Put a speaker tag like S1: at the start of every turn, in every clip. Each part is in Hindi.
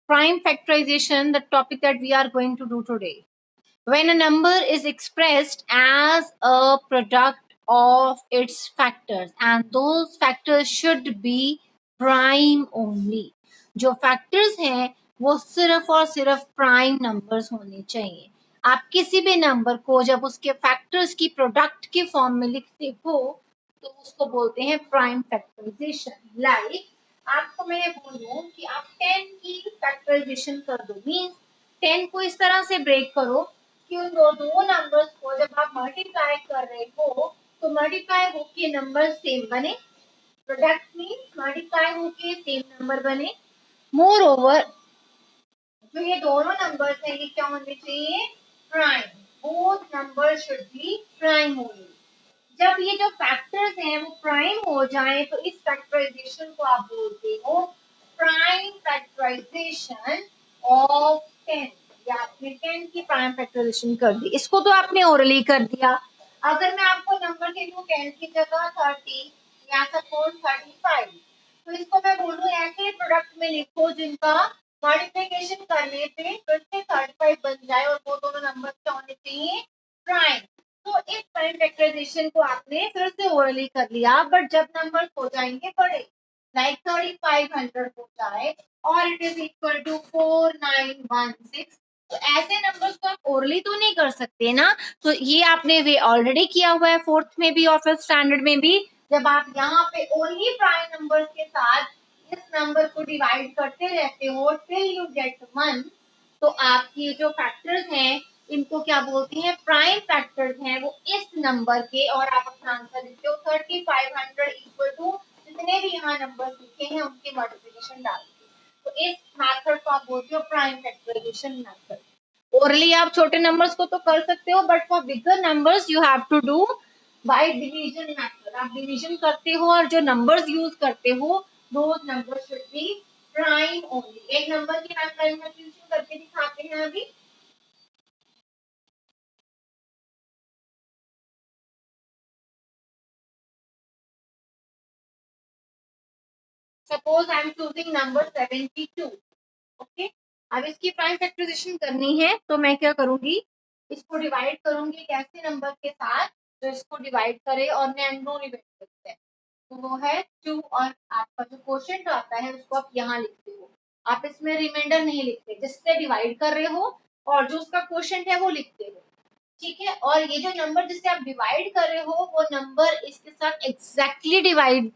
S1: prime factorization, the topic that we are going to do today. When a number is expressed as a product of its factors and those factors should be prime only. जो factors हैं वो सिर्फ और सिर्फ prime numbers होने चाहिए. आप किसी भी नंबर को जब उसके फैक्टर्स की प्रोडक्ट के फॉर्म में लिखते हो तो उसको बोलते हैं प्राइम फैक्टराइजेशन. लाइक आपको मैं बोलूं कि आप 10 की फैक्टराइजेशन कर दो, मींस 10 को इस तरह से ब्रेक करो कि उन दो नंबर्स को जब आप मल्टीप्लाई कर रहे हो तो मल्टीप्लाई होके नंबर सेम बने. प्रोडक्ट मींस मल्टीप्लाई होके सेम नंबर बने. मोर ओवर जो ये दोनों नंबर्स हैं ये क्या होने चाहिए? Prime. Both number should be prime only. जब ये जो फैक्टर्स हैं वो प्राइम हो जाएं तो इस फैक्टराइजेशन को आप बोलते हो प्राइम फैक्टराइजेशन ऑफ 10. या आपने 10 की प्राइम फैक्टराइजेशन कर दी. इसको तो आपने ओरली कर दिया. अगर मैं आपको नंबर दे दूं 10 की जगह 30 या सपोज 35 तो इसको मैं बोलूं ऐसे प्रोडक्ट में लिखो जिनका मल्टीप्लिकेशन करने पे फिर से 35 बन जाए और वो दोनों नंबर क्या होने चाहिए? प्राइम. तो इस प्राइम फैक्टराइजेशन को आपने फिर से ओरली कर लिया. बट जब नंबर हो जाएंगे बड़े लाइक 3500 हो जाए और इट इज इक्वल टू 4916 तो ऐसे नंबर्स को आप ओरली तो नहीं कर सकते ना. तो ये आपने वे ऑलरेडी किया हुआ है फोर्थ में भी और फिफ्थ स्टैंडर्ड में भी. जब आप यहाँ पे ओनली प्राइम नंबर्स के साथ इस नंबर को डिवाइड करते रहते हो टिल यू गेट 1 तो आपकी जो फैक्टर्स हैं इनको क्या बोलते हैं? प्राइम फैक्टर्स हैं वो इस नंबर के. और आप अपना आंसर लिखते हो 3500 इक्वल टू जितने भी यहाँ नंबर लिखे हैं उनकी मल्टीप्लिकेशन डालते हो. तो इस मेथड को आप बोलते हो प्राइम फैक्टराइजेशन मेथड. ओरली आप छोटे नंबर्स को तो कर सकते हो but for bigger numbers you have to do by division method. आप डिवीजन करते हो और जो नंबर्स यूज करते हो those numbers should be prime only. एक नंबर की हम प्राइम फैक्टराइजेशन करके दिखाते हैं अभी. Suppose I am choosing number 72. Okay. अब इसकी प्राइम फैक्टराइजेशन करनी है तो मैं क्या करूंगी? इसको डिवाइड करूंगी एक ऐसे नंबर के साथ जो इसको डिवाइड करे और नो डिवाइड करते हैं. तो वो है 2 और आपका जो क्वोशिएंट आता है उसको आप यहाँ लिखते हो. आप इसमें रिमाइंडर नहीं लिखते. जिससे डिवाइड कर रहे हो और जो उसका क्वोशिएंट है वो लिखते हो. ठीक है. और ये जो नंबर जिससे आप डिवाइड कर रहे हो वो नंबर इसके साथ एग्जैक्टली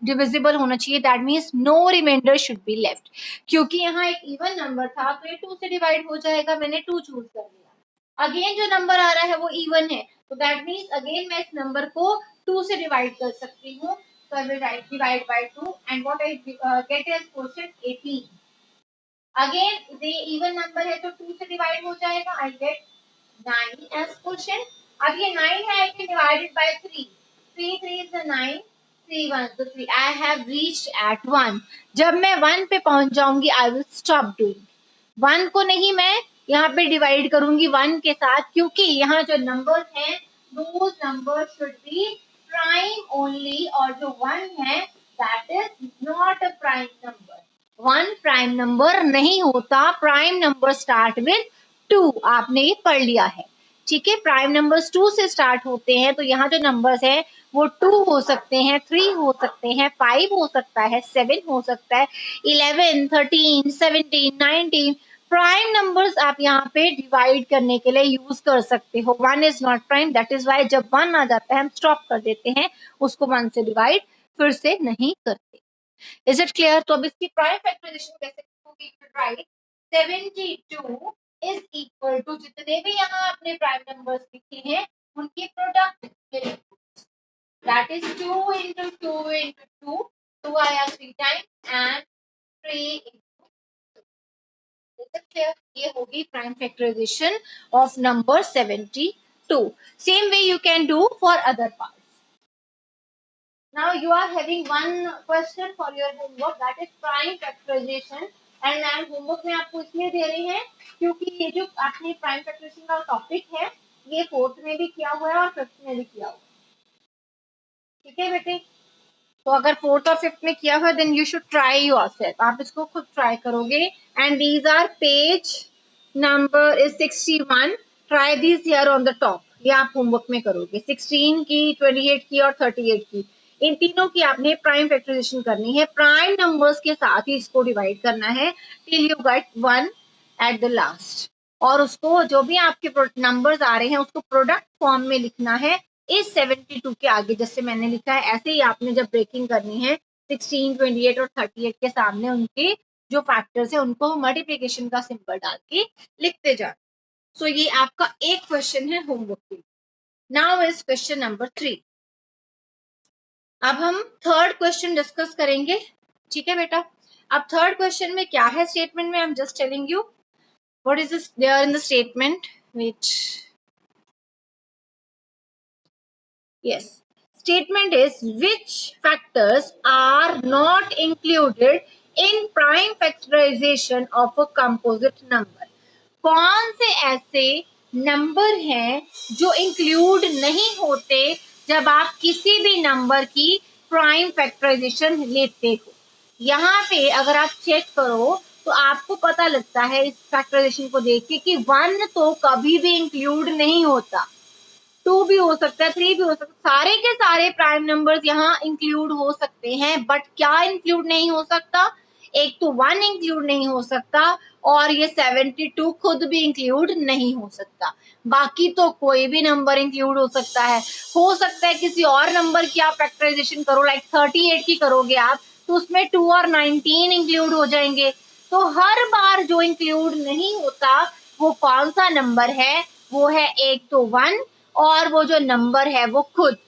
S1: डिविजिबल होना चाहिए. That means no reminder should be left. क्योंकि यहाँ एक इवन नंबर था तो ये 2 से डिवाइड हो जाएगा. मैंने 2 चूज कर लिया. अगेन जो नंबर आ रहा है वो इवन है तो दैट मीन्स अगेन मैं इस नंबर को 2 से डिवाइड कर सकती हूँ. So I will write divide by 2 and what I get as quotient 18. Again ये even number है तो 2 से डिवाइड हो जाएगा. I get 9 as quotient. अब ये 9 है I can divide it by 3. 3 is the 9. 3 1 तो 3. I have reached at 1. जब मैं 1 पे पहुंच जाऊंगी I will stop doing. 1 को नहीं मैं यहाँ पे डिवाइड करूंगी 1 के साथ क्योंकि यहाँ जो नंबर हैं those numbers should be prime only. और जो 1 है that is not a prime number. 1 prime number नहीं होता. Prime number start with 2. आपने ये पढ़ लिया है. ठीक है. प्राइम नंबर्स 2 से स्टार्ट होते हैं तो यहाँ जो नंबर्स हैं वो 2 हो सकते हैं, 3 हो सकते हैं, 5 हो सकता है, 7 हो सकता है, 11 13 17 19. प्राइम नंबर्स आप यहाँ पे डिवाइड करने के लिए यूज कर सकते हो. 1 is not prime. That is why जब 1 आ जाता है हम स्टॉप कर देते हैं. उसको 1 से डिवाइड फिर से नहीं करते. Is it clear? तो अब इसकी प्राइम फैक्टराइजेशन कैसे होगी? राइट. 72 इज इक्वल टू जितने भी यहाँ आपने प्राइम नंबर्स लिखे हैं उनकी product. That is 2 into 2 into 2. 2 आया 3 times and 3 into 2. Is it clear? ये होगी prime factorization of number 72. Same way you can do for other part. Now you are having one question for your homework that is prime factorization and ma'am homework में आपको इसलिए दे रही हैं क्योंकि ये जो आपने प्राइम फैक्टराइजेशन का टॉपिक है ये फोर्थ में भी किया हुआ है और फिफ्थ में भी किया हुआ है. ठीक है बेटे. तो अगर फोर्थ और फिफ्थ में किया हुआ then you should try yourself, आप इसको खुद ट्राई करोगे। And these are page number is 61, try this here on the top, ये आप होमवर्क में करोगे। 16 की, 28 की और 38 की, इन तीनों की आपने प्राइम फैक्टराइजेशन करनी है, प्राइम नंबर्स के साथ ही इसको डिवाइड करना है till you get 1 at the last. और उसको जो भी आपके नंबर्स आ रहे हैं उसको प्रोडक्ट फॉर्म में लिखना है इस 72 के आगे, जैसे मैंने लिखा है ऐसे ही आपने जब ब्रेकिंग करनी है 16, 28 और 38 के सामने उनके जो फैक्टर्स है उनको मल्टीप्लिकेशन का सिंबल डाल के लिखते जाए। सो ये आपका एक क्वेश्चन है होमवर्क के लिए। Now is question number 3। अब हम थर्ड क्वेश्चन डिस्कस करेंगे, ठीक है बेटा। अब थर्ड क्वेश्चन में क्या है स्टेटमेंट में, I am just telling you what is this there in the statement which yes, statement is which factors are not included in prime factorization of a composite number। कौन से ऐसे नंबर हैं जो इंक्लूड नहीं होते जब आप किसी भी नंबर की प्राइम फैक्टराइजेशन लेते हो। यहाँ पे अगर आप चेक करो तो आपको पता लगता है इस फैक्टराइजेशन को देख के कि 1 तो कभी भी इंक्लूड नहीं होता, 2 भी हो सकता है, 3 भी हो सकता है, सारे के सारे प्राइम नंबर्स यहाँ इंक्लूड हो सकते हैं, बट क्या इंक्लूड नहीं हो सकता, एक तो 1 इंक्लूड नहीं हो सकता और ये 72 खुद भी इंक्लूड नहीं हो सकता। बाकी तो कोई भी नंबर इंक्लूड हो सकता है किसी और नंबर की आप फैक्टराइजेशन करो, लाइक 38 की करोगे आप तो उसमें 2 और 19 इंक्लूड हो जाएंगे। तो हर बार जो इंक्लूड नहीं होता वो कौन सा नंबर है, वो है एक तो 1 और वो जो नंबर है वो खुद।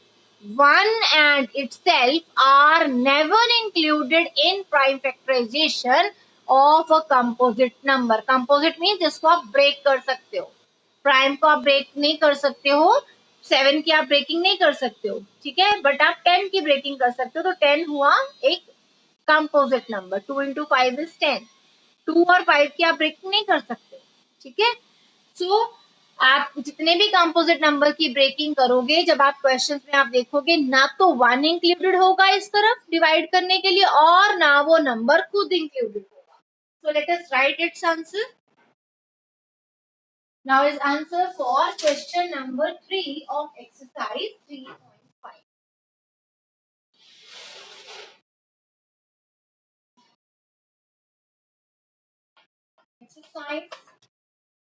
S1: 1 and itself are never included in prime factorization of a composite number। composite means जिसको आप ब्रेक कर सकते हो, प्राइम को आप ब्रेक नहीं कर सकते हो, 7 की आप ब्रेकिंग नहीं कर सकते हो, ठीक है, बट आप 10 की ब्रेकिंग कर सकते हो। तो 10 हुआ एक कंपोजिट नंबर, 2 into 5 is 10, 2 और 5 की आप ब्रेकिंग नहीं कर सकते, ठीक है। सो आप जितने भी कंपोजिट नंबर की ब्रेकिंग करोगे जब आप क्वेश्चंस में आप देखोगे ना तो 1 इंक्लूडेड होगा इस तरफ डिवाइड करने के लिए और ना वो नंबर खुद इंक्लूडेड होगा। So let us right it's answer. Now is answer for question number 3 of exercise 3.5। Exercise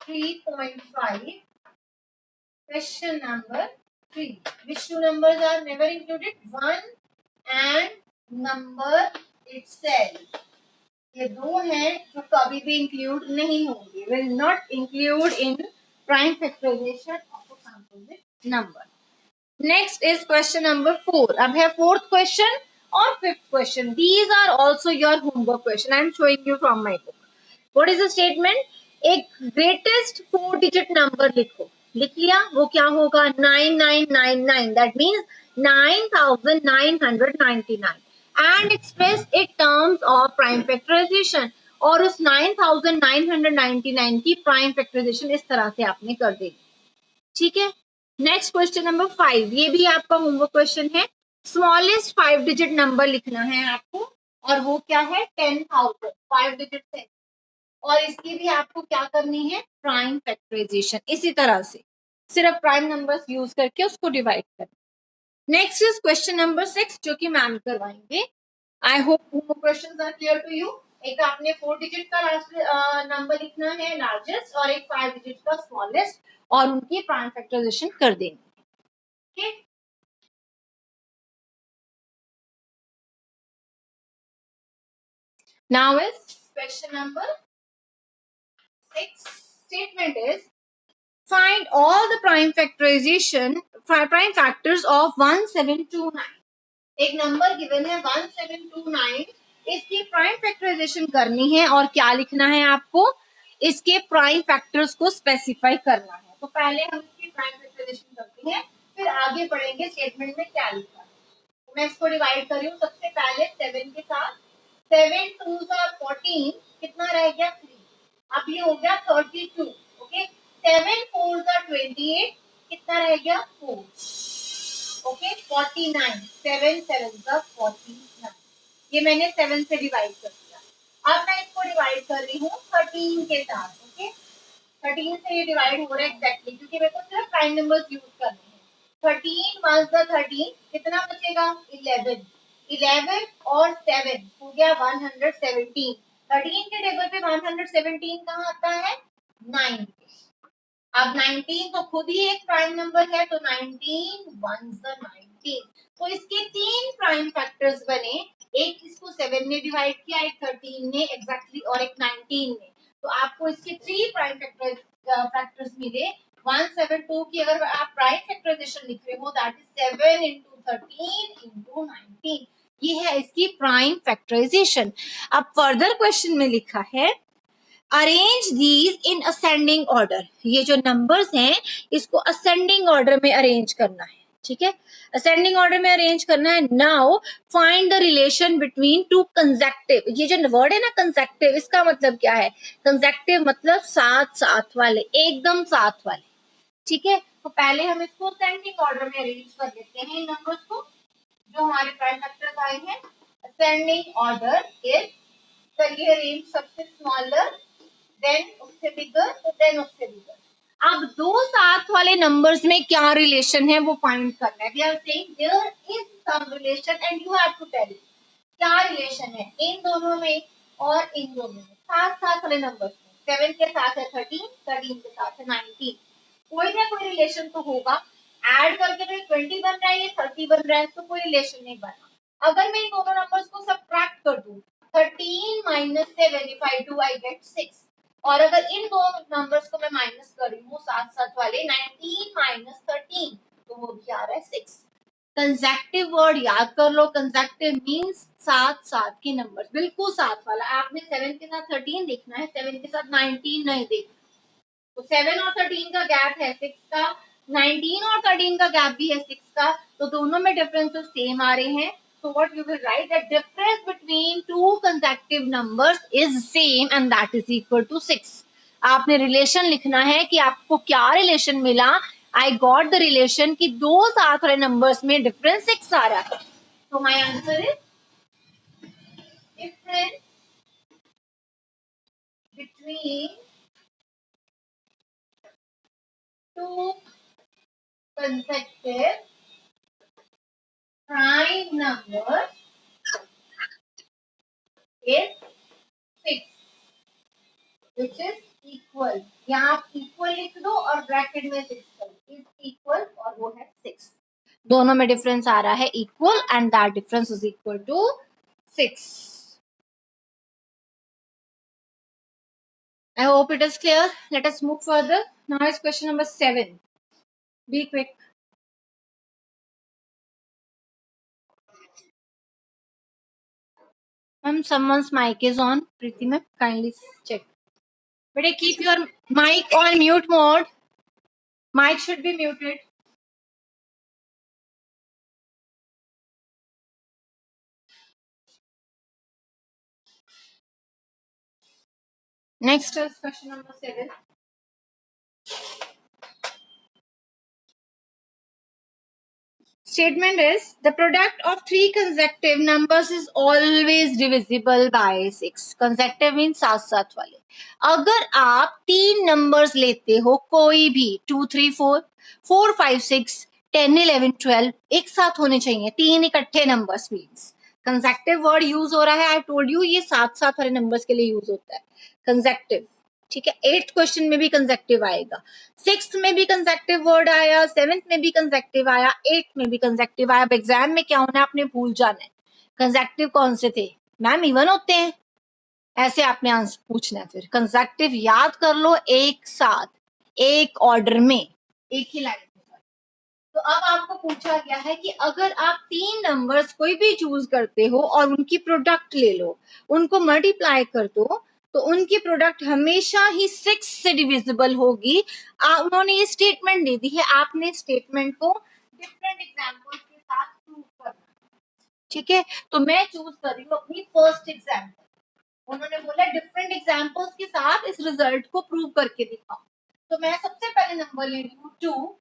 S1: 3.5 question number 3, which two numbers are never included, 1 and number itself। ये दो हैं जो कभी भी इंक्लूड नहीं होंगे, will not include in prime factorization of a composite number. Next is question number 4। अब है फोर्थ क्वेश्चन और fifth question, these are also your homework question, I am showing you from my book. What is the statement, एक ग्रेटेस्ट 4 डिजिट नंबर लिखो, लिख लिया, वो क्या होगा 9999, that means 9999 and express it terms of prime factorization. और उस 9999 की प्राइम फैक्टराइजेशन इस तरह से आपने कर देनी, ठीक है। नेक्स्ट क्वेश्चन नंबर 5, ये भी आपका होमवर्क क्वेश्चन है। स्मॉलेस्ट 5 डिजिट नंबर लिखना है आपको और वो क्या है 10,000, 5 डिजिट है और इसकी भी आपको क्या करनी है प्राइम फैक्टराइजेशन, इसी तरह से सिर्फ प्राइम नंबर्स यूज करके उसको डिवाइड करना। नेक्स्ट इज क्वेश्चन नंबर 6 जो कि मैम करवाएंगे। I hope questions are clear to you. एक आपने 4 डिजिट का नंबर लिखना है लार्जेस्ट और एक 5 डिजिट का स्मॉलेस्ट और उनकी प्राइम फैक्टराइजेशन कर देंगे, ठीक है। Now is question number 6, statement is find all the prime factorization prime factors of 1729। एक नंबर गिवन है 1729, इसकी प्राइम फैक्टराइजेशन करनी है और क्या लिखना है आपको, इसके प्राइम फैक्टर्स को स्पेसिफाई करना है। तो पहले हम इसकी प्राइम फैक्टराइजेशन करते हैं फिर आगे पढ़ेंगे स्टेटमेंट में क्या लिखा है। तो मैं इसको डिवाइड कर रही हूँ सबसे पहले 7 के साथ, 7 2 14, कितना रह गया 3, अब ये हो गया 32, ओके। 7 4 28, कितना रह गया 4, ओके 49, 7 7 का 49, ये मैंने 7 से डिवाइड कर दिया। अब मैं इसको डिवाइड कर रही हूँ 13 के साथ। ओके 13 से ये डिवाइड हो रहा है एग्जैक्टली, क्योंकि मेरे को सिर्फ प्राइम नंबर्स यूज करने हैं। 13 वन द 13, कितना बचेगा 11, 11 और 7 हो गया 117। 13 के टेबल पे 117 कहाँ आता है 9। अब 19 तो खुद ही एक प्राइम नंबर है, तो 19 वन द 19। तो इसके तीन प्राइम फैक्टर्स बने, एक इसको 7 ने डिवाइड किया, एक 13 ने एग्जैक्टली और एक 19 ने। तो आपको इसके थ्री प्राइम फैक्टर्स मिले। 172 की अगर आप प्राइम फैक्टराइजेशन लिख रहे हो, दैट इज 7 इंटू 13 इंटू 19। ये है इसकी प्राइम फैक्टराइजेशन। अब फर्दर क्वेश्चन में लिखा है arrange these in ascending order. ये जो नंबर्स हैं इसको असेंडिंग ऑर्डर में अरेंज करना है, ठीक है, असेंडिंग ऑर्डर में अरेंज करना है। Now find the relation between two consecutive. ये जो वर्ड है ना कंसेक्टिव, इसका मतलब क्या है, कंसेक्टिव मतलब साथ साथ वाले, एकदम साथ वाले, ठीक है। तो पहले हम इसको असेंडिंग ऑर्डर में अरेंज कर देते हैं इन नंबर्स को, जो हमारे प्राइम फैक्टर्स आए हैं। असेंडिंग ऑर्डर इज, चलिए अरेंज सबसे स्मॉलर, देन उससे बिगर, तो देन उससे बिगर। अब दो साथ वाले नंबर्स में क्या रिलेशन है वो फाइंड करना है। We are saying there is some relation and you have to tell क्या रिलेशन है इन दोनों में और इन दोनों में, साथ साथ वाले नंबर्स में। 7 के साथ है 13, 13 के साथ है 19, कोई ना कोई रिलेशन तो होगा। ऐड करके तो 20 बन रहा है, ये 30 बन रहा है, तो कोई रिलेशन नहीं बना। अगर मैं इन दोनों नंबर्स को सब्ट्रैक्ट कर दूं, 13 minus 7 if I do I get 6। और अगर इन दो नंबर्स को मैं माइनस कर रही हूँ साथ साथ वाले, 19 माइनस 13, तो वो भी आ रहा है 6। कंसेक्टिव वर्ड याद कर लो, कंसेक्टिव मींस साथ साथ के नंबर्स, बिल्कुल साथ वाला। आपने 7 के साथ 13 देखना है, 7 के साथ 19 नहीं देखना। तो 7 और 13 का गैप है 6 का, 19 और 13 का गैप भी है 6 का, तो दोनों में डिफरेंसेस सेम आ रहे हैं। So what you will write, that difference between two consecutive numbers is same and that is equal to 6। आपने रिलेशन लिखना है कि आपको क्या रिलेशन मिला। आई गॉट द रिलेशन कि दो साथ वाले नंबर्स में डिफरेंस 6 आ रहा है। तो my answer is difference between two consecutive prime numbers is 6, which is equal। यहाँ आप इक्वल लिख दो और ब्रैकेट में 6 इज इक्वल, और वो है 6। दोनों में डिफरेंस आ रहा है equal and that difference is equal to 6। I hope it is clear. Let us move further. Now is question number 7. Be quick. Someone's mic is on. Preeti ma'am, kindly check. But keep your mic on mute mode. Mic should be muted. Next is question number 7. Statement is the product of three consecutive numbers is always divisible by 6. Consecutive means साथ साथ वाले। अगर आप तीन नंबर्स लेते हो कोई भी, 2 3 4 4 5 6 10 11 12 एक साथ होने चाहिए, तीन इकट्ठे numbers means consecutive word use हो रहा है। आई टोल्ड यू ये साथ साथ वाले नंबर्स के लिए यूज होता है कंसेक्टिव, ठीक है। 8th क्वेश्चन में भी कंसेक्टिव आएगा, 6th में भी कंसेक्टिव वर्ड आया, 7th में भी कंसेक्टिव आया, 8th में भी कंसेक्टिव आया। अब एग्जाम में क्या होना है आपने भूल जाना है कंसेक्टिव कौन से थे, मैम इवन होते हैं, ऐसे आपने आंसर पूछना है। फिर कंसेक्टिव याद कर लो, एक साथ एक ऑर्डर में एक ही लाइन में। तो अब आपको पूछा गया है कि अगर आप तीन नंबर्स कोई भी चूज करते हो और उनकी प्रोडक्ट ले लो, उनको मल्टीप्लाई कर दो, तो उनकी प्रोडक्ट हमेशा ही 6 से डिविजिबल होगी। उन्होंने ये स्टेटमेंट दे दी है, आपने स्टेटमेंट को डिफरेंट एग्जांपल्स के साथ प्रूव करना, ठीक है। तो मैं चूज कर रही हूँ अपनी फर्स्ट एग्जांपल। उन्होंने बोला डिफरेंट एग्जांपल्स के साथ इस रिजल्ट को प्रूव करके दिखाओ। तो मैं सबसे पहले नंबर ले रही हूँ 2,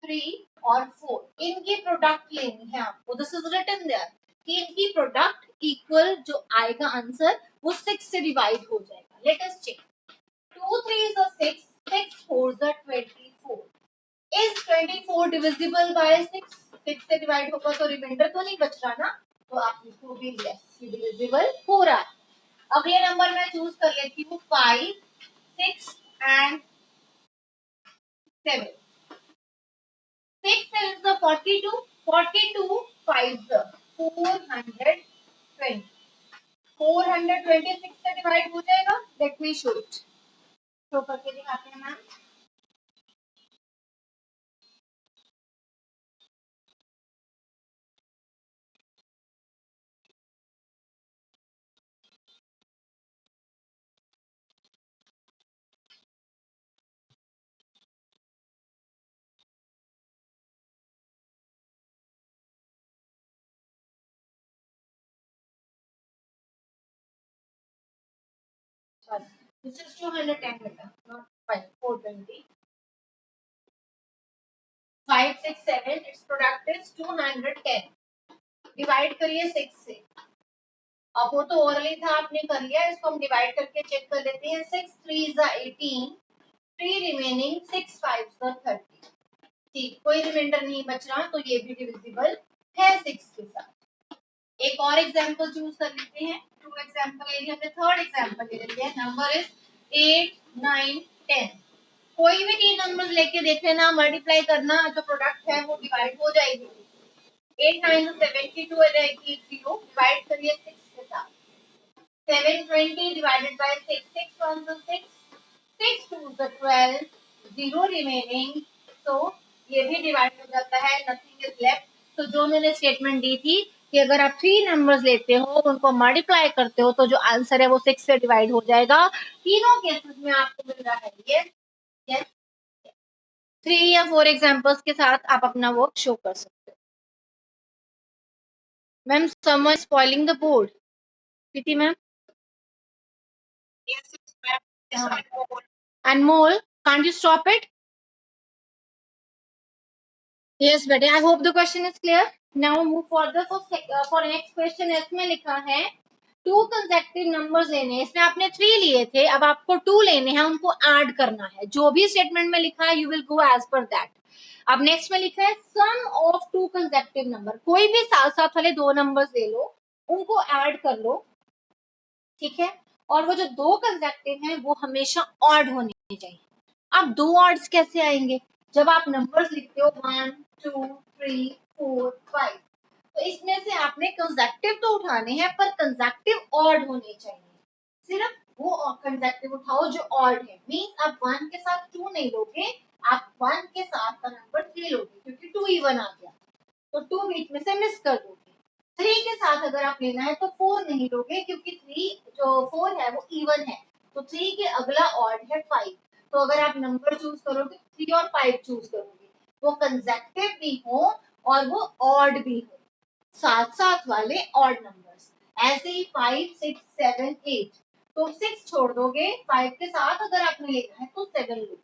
S1: 3 और 4 इनकी प्रोडक्ट लेनी है आपको. दिस इज रिटन देयर कि इनकी प्रोडक्ट इक्वल जो आएगा आंसर वो 6 से डिवाइड हो जाएगा. Let us check. 2 3 is a 6, 6 4 is a 24. Is 24 divisible by 6? 6 से डिवाइड होगा तो रिमाइंडर तो नहीं बच रहा ना, तो आप इसको भी यस ये डिविजिबल हो रहा है. अगले नंबर मैं चूज कर लेती हूँ 5, 6 एंड 7. 6 7 is 42, 42 5 is 420. 426 से डिवाइड हो जाएगा. Let me show it. Show करके दिखाते हैं ma'am. This is 210 beta, not 420. 5 6 7 its product is 210. Divide करिए 6 से. अब वो तो ओरली था आपने कर लिया, इसको हम डिवाइड करके चेक कर लेते हैं. 6 3 is 18, 3 रिमेनिंग, 6 5 is 30. ठीक, कोई रिमाइंडर नहीं बच रहा तो ये भी डिविजिबल है 6 के साथ. एक और एग्जांपल चूज कर लेते हैं. 2 एग्जांपल ले लिया हमने. थर्ड एग्जांपल ले लेते हैं. Number is 8 9 10. कोई भी 3 नंबर्स लेके देख लेना, मल्टीप्लाई करना, जो प्रोडक्ट है वो डिवाइड हो जाएगी. 8 9 72 रहेगी 0. डिवाइड करिए 6 के साथ. 720 divided by 6, 6 1 is 6, 6 2 is 12, 0 remaining. सो ये भी डिवाइड हो जाता है. Nothing is left. तो जो मैंने स्टेटमेंट दी थी कि अगर आप 3 नंबर्स लेते हो उनको मल्टीप्लाई करते हो तो जो आंसर है वो 6 से डिवाइड हो जाएगा. तीनों केसेस में आपको मिल रहा है ये. यस, 3 या 4 एग्जांपल्स के साथ आप अपना वर्क शो कर सकते हो. Ma'am someone spoiling the board. Preeti ma'am. Yes, ma'am. Anmol, can't you stop it? Yes, बेटे. I hope the question is clear. Now move further for next question. इसमें लिखा है 2 consecutive numbers लेने हैं. इसमें आपने 3 लिए थे, अब आपको 2 लेने हैं, उनको ऐड करना है. जो भी स्टेटमेंट में लिखा है you will go as per that. अब नेक्स्ट में लिखा है सम ऑफ 2 consecutive number. कोई भी साथ साथ वाले 2 नंबर्स ले लो, उनको ऐड कर लो. ठीक है. और वो जो 2 कंसेक्टिव हैं वो हमेशा ऑड होने चाहिए. अब 2 ऑड्स कैसे आएंगे? जब आप नंबर्स लिखते हो 1 2 3 4 5, तो इसमें से आपने कंसेक्टिव तो उठाने हैं पर कंसेक्टिव ऑड होने चाहिए. सिर्फ वो कंसेक्टिव उठाओ जो ऑड है. मींस आप 1 के साथ 2 नहीं लोगे, आप 1 के साथ का नंबर 3 लोगे क्योंकि 2 इवन आ गया, तो 2 बीच में से मिस कर दोगे. 3 के साथ अगर आप लेना है तो 4 नहीं लोगे क्योंकि 3 जो 4 है वो इवन है, तो 3 के अगला ऑड है 5. तो अगर आप नंबर चूज करोगे 3 और 5 चूज करोगे, वो कंसेक्टिव भी हो और वो ऑड भी हो, साथ साथ वाले ऑड नंबर्स. ऐसे ही 5 6 7 8, तो 6 छोड़ दोगे, 5 के साथ अगर आपने लेना है तो 7 लोगे.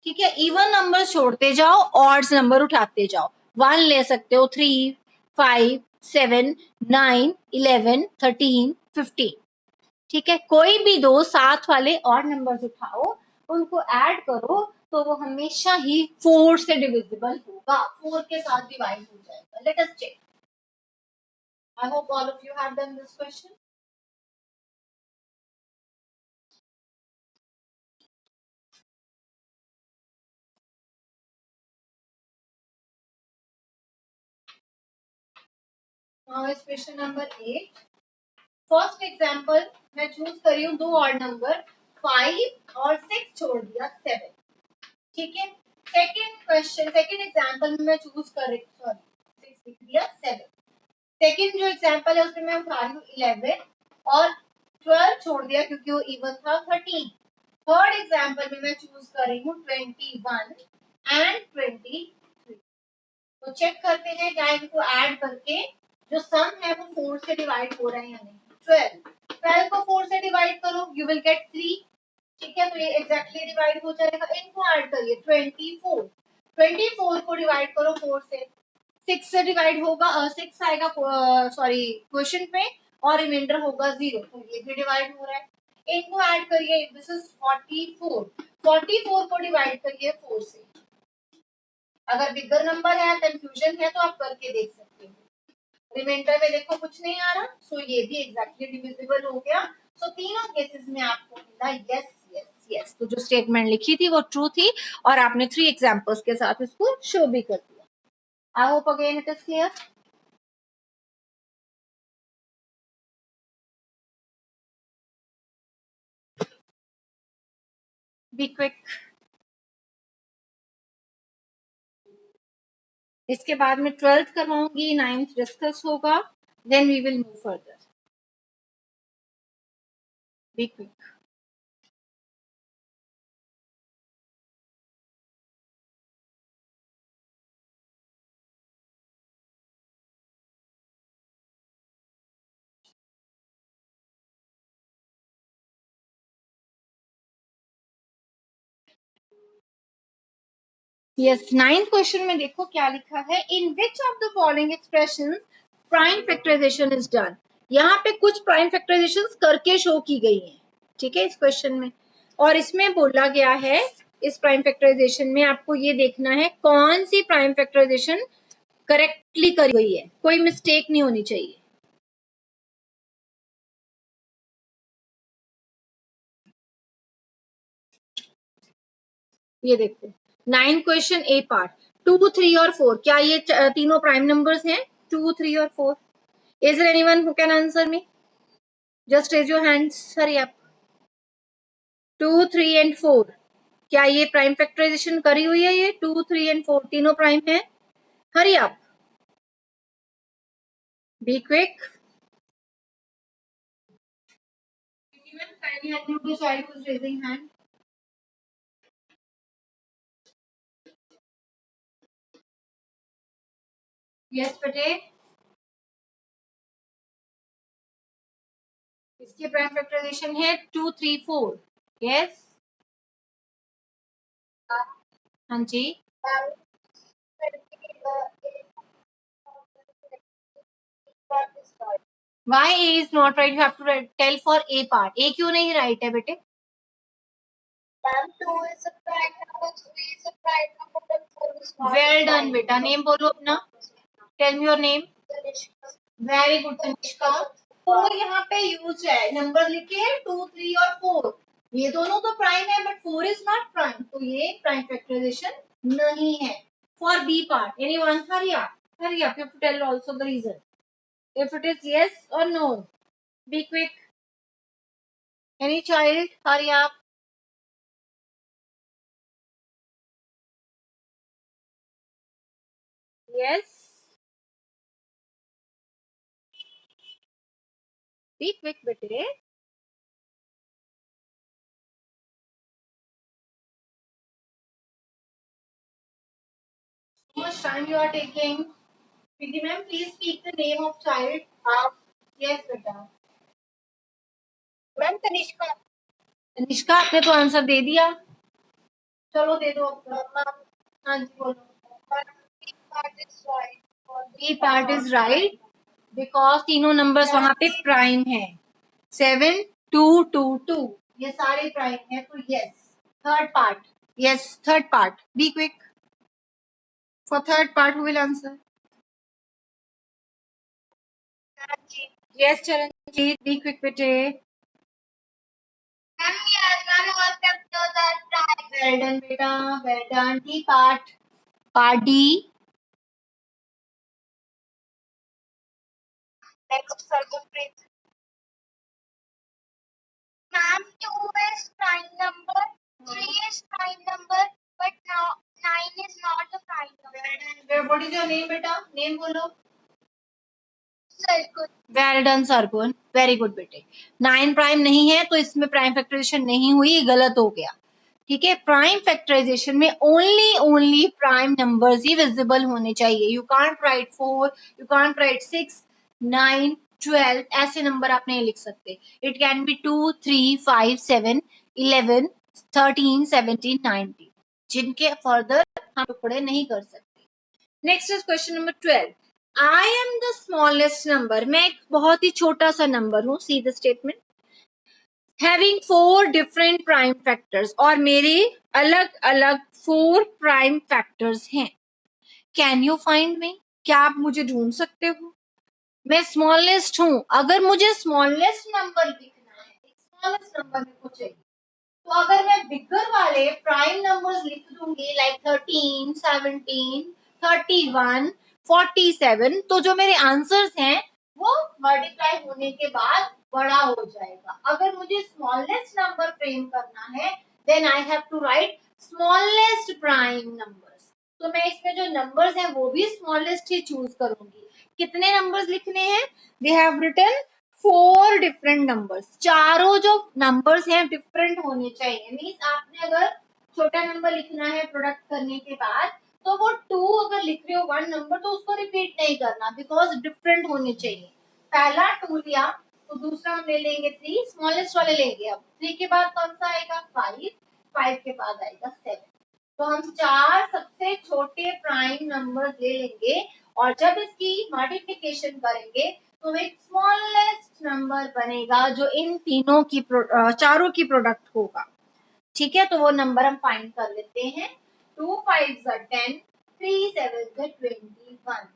S1: ठीक है. इवन नंबर छोड़ते जाओ, ऑड्स नंबर उठाते जाओ. 1 ले सकते हो, 3 5 7 9 11 13 15. ठीक है. कोई भी 2 साथ वाले ऑड नंबर्स उठाओ, उनको ऐड करो तो वो हमेशा ही 4 से डिविजिबल होगा, 4 के साथ डिवाइड हो जाएगा. Let us check. I hope all of you have done this question. Now is question number 8. First example मैं चूज करी हूँ 2 ऑड नंबर 5 और 6 छोड़ दिया 7. ठीक है. सेकंड क्वेश्चन, सेकंड एग्जाम्पल में मैं चूज कर रही हूँ, सॉरी 6 लिख दिया 7. सेकंड जो एग्जाम्पल है उसमें मैं उठा रही हूँ 11 और 12 छोड़ दिया क्योंकि वो इवन था 13. थर्ड एग्जाम्पल में मैं चूज कर रही हूँ 21 एंड 23. तो चेक करते हैं क्या इनको ऐड करके जो सम है वो 4 से डिवाइड हो रहा है या नहीं. 12 को 4 से डिवाइड करो, यू विल गेट 3. ठीक है. तो ये एग्जैक्टली डिवाइड हो जाएगा. इनको ऐड करिए 24. 24 को डिवाइड करो 4 से, 6 से डिवाइड होगा 6 आएगा सॉरी क्वेश्चन में, और रिमाइंडर होगा 0, तो ये भी डिवाइड हो रहा है। इनको ऐड करिए, दिस इज 44, 44 को डिवाइड करिए 4 से। अगर बिगर नंबर है, कंफ्यूजन है, तो आप करके देख सकते हो। रिमाइंडर में देखो कुछ नहीं आ रहा, सो ये भी एग्जैक्टली डिविजिबल हो गया। सो तीनों केसेस में आपको मिला यस यस यस। तो जो स्टेटमेंट लिखी थी वो ट्रू थी, और आपने 3 एग्जांपल्स के साथ इसको शो भी कर दिया। I hope again it is clear. Be quick. इसके बाद में 12th करवाऊंगी, 9th डिस्कस होगा, then we will move further. Be quick. Yes, 9th question में देखो क्या लिखा है, in which of the following expressions prime factorization is done. यहाँ पे कुछ प्राइम फैक्टराइजेशन करके शो की गई है, ठीक है, इस क्वेश्चन में। और इसमें बोला गया है, इस प्राइम फैक्टराइजेशन में आपको ये देखना है कौन सी प्राइम फैक्टराइजेशन करेक्टली करी गई है, कोई मिस्टेक नहीं होनी चाहिए। ये देखो 9 क्वेश्चन ए पार्ट, 2, 3 और 4, क्या ये तीनों प्राइम नंबर्स हैं? 2, 3 और 4। Is there anyone who can answer me? Just raise your hands, hurry up. 2, 3 and 4, क्या ये प्राइम फैक्टराइजेशन करी हुई है? ये 2, 3 एंड 4 तीनों प्राइम है? Hurry up, be quick. Kindly unmute the child who's raising hand. Yes, बेटे। इसकी प्राइम फैक्टराइजेशन है 2, 3, 4। यस, हाँ जी। Why A is not right? You have to tell for A part. A क्यों नहीं right है बेटे? Ma'am, 2 is a prime number, 3 is a prime number, but 4 is not. Well done बेटा, नेम बोलो अपना। Tell me your name. Very good Tanishka. 4 यहाँ पे यूज है, नंबर लिखे 2, 3 और 4, ये दोनों तो प्राइम है, बट 4 इज नॉट प्राइम, तो ये प्राइम फैक्टराइजेशन नहीं है। For B part, anyone? Hurry up, hurry up. You have to tell also the reason. If it is yes or no, be quick. Any child? Hurry up. Yes. Be quick, bete. How much time you are taking? Preeti ma'am, please speak the name of child. Yes, beta. Ma'am, Tanishka. Tanishka, आपने तो आंसर दे दिया, चलो दे दो अपना। हाँ जी बोलो। B part is right because तीनों नंबर्स वहां पे प्राइम है। 7, 2, 2, 2, ये सारे प्राइम है, तो yes. Third part, yes third part, be quick for third part, who will answer? Yes Charanjit, be quick बेटे। वेल डन बेटा, well done. D part, part D. Next Sarvpreet. Ma'am, 2 is prime number, 3 is prime number, but now 9 is not a prime number. What is your name, beta? Name बोलो। Sargun. Well done, Sargun. Very good बेटे। 9 प्राइम नहीं है, तो इसमें प्राइम फैक्टराइजेशन नहीं हुई, गलत हो गया। ठीक है, प्राइम फैक्टराइजेशन में ओनली प्राइम नंबर्स ही विजिबल होने चाहिए। You can't right 4, you can't right 6, 9, 12, ऐसे नंबर आप नहीं लिख सकते। इट कैन बी 2, 3, 5, 7, 11, 13, 17, 19, जिनके फर्दर हम टुकड़े नहीं कर सकते। Next is question number 12। I am the smallest number, मैं एक बहुत ही छोटा सा नंबर हूं, see the statement, having 4 different prime factors, और मेरे अलग अलग 4 प्राइम फैक्टर्स हैं। कैन यू फाइंड मी, क्या आप मुझे ढूंढ सकते हो? मैं स्मॉलेस्ट हूं, अगर मुझे स्मॉलेस्ट नंबर लिखना है, एक स्मॉलेस्ट नंबर मेरे को चाहिए, तो अगर मैं बिगर वाले प्राइम नंबर्स लिख दूंगी लाइक 13, 17, 31, 47, तो जो मेरे आंसर्स हैं वो मल्टीप्लाई होने के बाद बड़ा हो जाएगा। अगर मुझे स्मॉलेस्ट नंबर फ्रेम करना है then I have to write smallest prime numbers. तो मैं इसमें जो नंबर्स हैं वो भी स्मॉलेस्ट ही चूज करूंगी। कितने नंबर्स लिखने हैं? We have written 4 different numbers, चारों जो नंबर्स हैं डिफरेंट होने चाहिए। मीन्स आपने अगर छोटा नंबर लिखना है प्रोडक्ट करने के बाद, तो वो 2 अगर लिख रहे हो 1 नंबर, तो उसको रिपीट नहीं करना, बिकॉज डिफरेंट होने चाहिए। पहला 2 लिया तो दूसरा हम ले लेंगे 3, स्मॉलेस्ट वाले लेंगे। अब 3 के बाद कौन सा आएगा? 5, 5 के बाद आएगा 7। तो हम 4 सबसे छोटे प्राइम नंबर ले लेंगे, और जब इसकी मल्टीप्लिकेशन करेंगे तो एक स्मॉलेस्ट नंबर बनेगा जो इन तीनों की चारों की प्रोडक्ट होगा। ठीक है, तो वो नंबर हम फाइंड कर लेते हैं। 2 5 10, 3 7 21,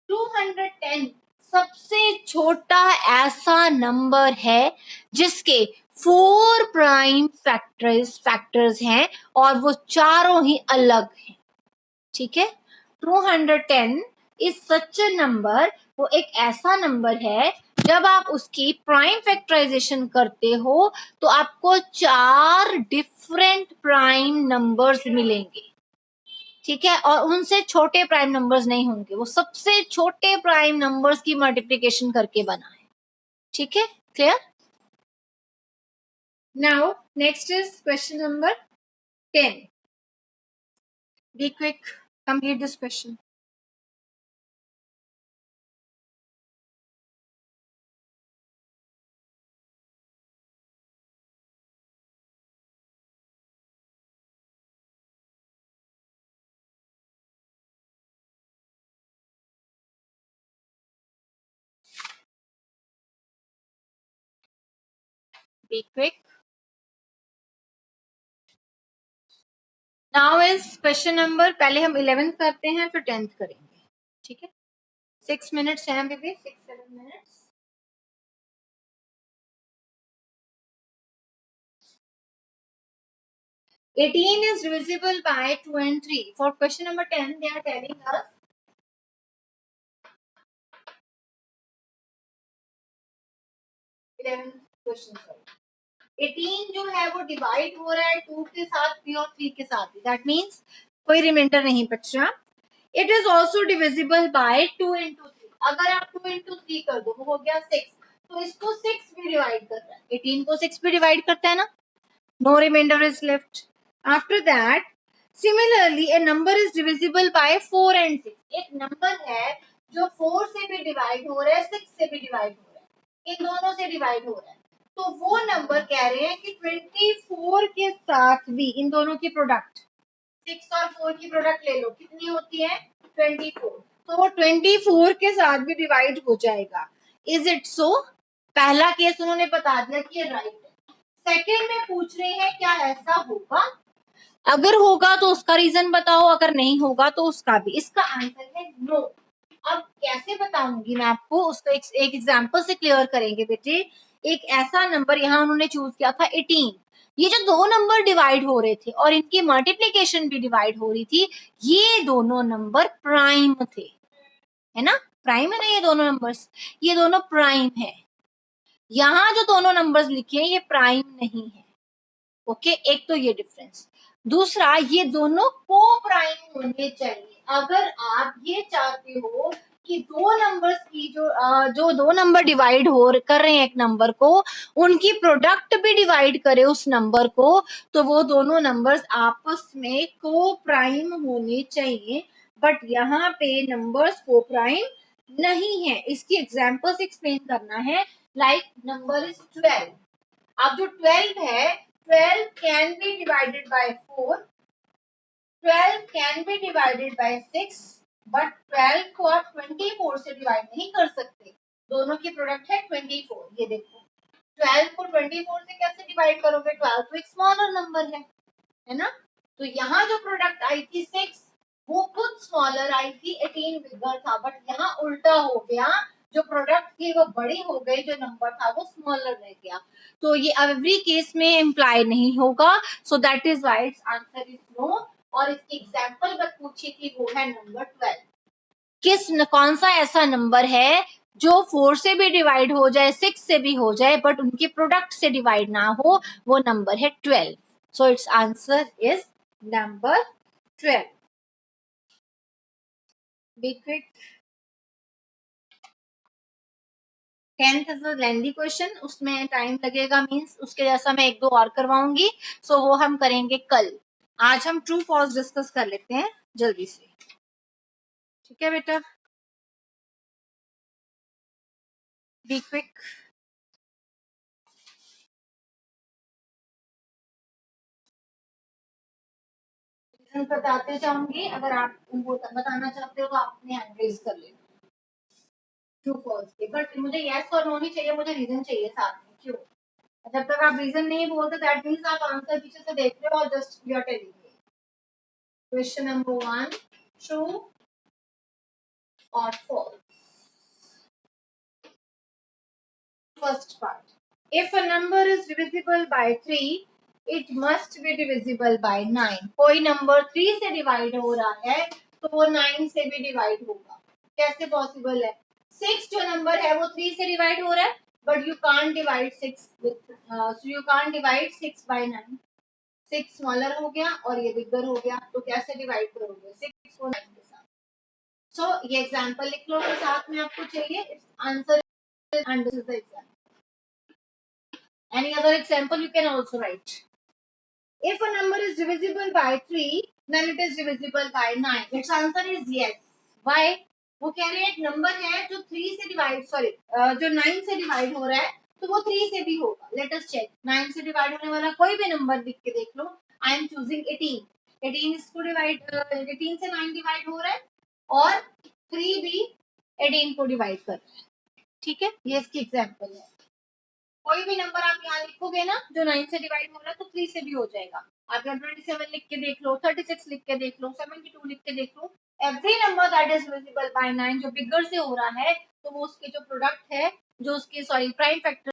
S1: 210 सबसे छोटा ऐसा नंबर है जिसके 4 प्राइम फैक्टर्स हैं और वो चारों ही अलग हैं। ठीक है, 210 इज सच अ नंबर, वो एक ऐसा नंबर है जब आप उसकी प्राइम फैक्टराइजेशन करते हो तो आपको 4 डिफरेंट प्राइम नंबर्स मिलेंगे। ठीक है, और उनसे छोटे प्राइम नंबर्स नहीं होंगे, वो सबसे छोटे प्राइम नंबर्स की मल्टीप्लिकेशन करके बना है। ठीक है, clear? Now next is question number 10। Be quick, complete this question. Be quick. Now is question number, पहले हम 11th करते हैं फिर 10th करेंगे। ठीक है, 6 मिनट्स हैं baby, 6-7 minutes. Eighteen is divisible by 2 and 3. For question number 10, they are telling us 11 question. 18 जो है वो डिवाइड हो रहा है 2 के साथ भी और 3 के साथ भी, दैट मीन्स कोई रिमाइंडर नहीं बच रहा। It is also divisible by 2 into 3। अगर आप 2 into 3 कर दो, वो हो गया 6, तो इसको 6 भी डिवाइड कर रहा है, 18 को 6 भी डिवाइड करता है ना, no reminder is left. After that similarly a number is divisible by 4 and 6। एक नंबर है जो 4 से भी डिवाइड हो रहा है, 6 से भी डिवाइड हो रहा है, इन दोनों से डिवाइड हो रहा है, तो वो नंबर कह रहे हैं कि 24 के साथ भी इन दोनों की प्रोडक्ट, 6 और 4 की प्रोडक्ट ले लो, कितनी होती है? 24। तो वो 24 के साथ भी डिवाइड हो जाएगा। Is it so? पहला केस उन्होंने बता दिया कि ये राइट है। सेकेंड में पूछ रहे हैं क्या ऐसा होगा, अगर होगा तो उसका रीजन बताओ, अगर नहीं होगा तो उसका भी। इसका आंसर है नो। अब कैसे बताऊंगी मैं आपको, उसको एक एग्जांपल से क्लियर करेंगे बेटे। एक ऐसा नंबर यहाँ उन्होंने चूज किया था 18, ये जो दो नंबर डिवाइड हो रहे थे और इनकी मल्टीप्लीकेशन भी डिवाइड हो रही थी, ये दोनों नंबर प्राइम थे, है ना? प्राइम है ना ये दोनों नंबर्स, ये दोनों प्राइम है। यहाँ जो दोनों नंबर्स लिखे हैं ये प्राइम नहीं है। ओके, एक तो ये डिफरेंस। दूसरा, ये दोनों को प्राइम होने चाहिए। अगर आप ये चाहते हो कि दो नंबर्स की जो दो नंबर डिवाइड हो कर रहे हैं एक नंबर को, उनकी प्रोडक्ट भी डिवाइड करे उस नंबर को, तो वो दोनों नंबर्स आपस में को प्राइम होने चाहिए। बट यहाँ पे नंबर्स को प्राइम नहीं है। इसकी एग्जाम्पल्स एक्सप्लेन करना है। Like number is 12। अब जो 12 है, 12 can be divided by 4, 12 can be divided by 6, but 12 को आप 24 से डिवाइड नहीं कर सकते, दोनों की प्रोडक्ट है 24। ये देखो 12 को 24 से कैसे डिवाइड करोगे, 12 तो एक स्मॉलर नंबर है ना। तो यहाँ जो प्रोडक्ट आई थी 6 वो खुद स्मॉलर आई थी, 18 बिगर था, बट यहाँ उल्टा हो गया, जो प्रोडक्ट थी वो बड़ी हो गई, जो नंबर था वो स्मॉलर रह गया। तो ये एवरी केस में इम्प्लाई नहीं होगा, so that is why its answer is no. और इसकी एग्जाम्पल बस पूछी थी, वो है नंबर 12। कौन सा ऐसा नंबर है जो 4 से भी डिवाइड हो जाए, 6 से भी हो जाए, बट उनके प्रोडक्ट से डिवाइड ना हो, वो नंबर है 12। So it's answer is number 12। Be quick. 10th is a lengthy question, उसमें टाइम लगेगा, मींस उसके जैसा मैं एक दो और करवाऊंगी, सो वो हम करेंगे कल। आज हम ट्रू फॉल्स डिस्कस कर लेते हैं जल्दी से, ठीक है बेटा। Be quick. बताते जाऊंगी, अगर आप बताना चाहते हो तो आप अपने हैंड रेज कर लेना ट्रू फॉल्स के, बट मुझे यस और नो नहीं चाहिए, मुझे रीजन चाहिए साथ में क्यों। जब तक आप रीजन नहीं बोलते दैट मींस आप आंसर पीछे से देख रहे हो और just you are telling me. Question number 1, true और false. First part, if a number is divisible by 3 it must be divisible by 9। कोई नंबर 3 से डिवाइड हो रहा है तो वो 9 से भी डिवाइड होगा। कैसे पॉसिबल है, 6 जो नंबर है वो 3 से डिवाइड हो रहा है, but you can't divide 6 with, so you can't divide 6 by 9। 6 smaller हो गया और ये बिगर हो गया, तो कैसे डिवाइड करोगे 6 को 9 के साथ। सो ये एग्जांपल लिख लो, साथ में आपको चाहिए answer and this is the example. Any other example you can also write. If a number is divisible by 3, then it is divisible by 9. Its answer is yes. Why? वो कह रहे हैं एक नंबर है जो 3 से डिवाइड, सॉरी जो 9 से डिवाइड हो रहा है, तो वो 3 से भी होगा। लेट अस चेक, 9 से डिवाइड होने वाला कोई भी नंबर लिख के देख लो। आई एम चूजिंग 18। 18 इसको डिवाइड, 18 से 9 डिवाइड हो रहा है और 3 भी 18 को डिवाइड कर रहा है, ठीक है। ये इसकी एग्जाम्पल है। कोई भी नंबर आप यहाँ लिखोगे ना जो 9 से डिवाइड हो रहा है तो 3 से भी हो जाएगा। आप यहाँ 27 लिख के देख लो, 36 लिख के देख लो, 72 लिख के देख लो, every number that is divisible by 9 जो बिगर से हो रहा है, तो वो उसके जो प्रोडक्ट है, जो उसके सॉरी प्राइम फैक्टर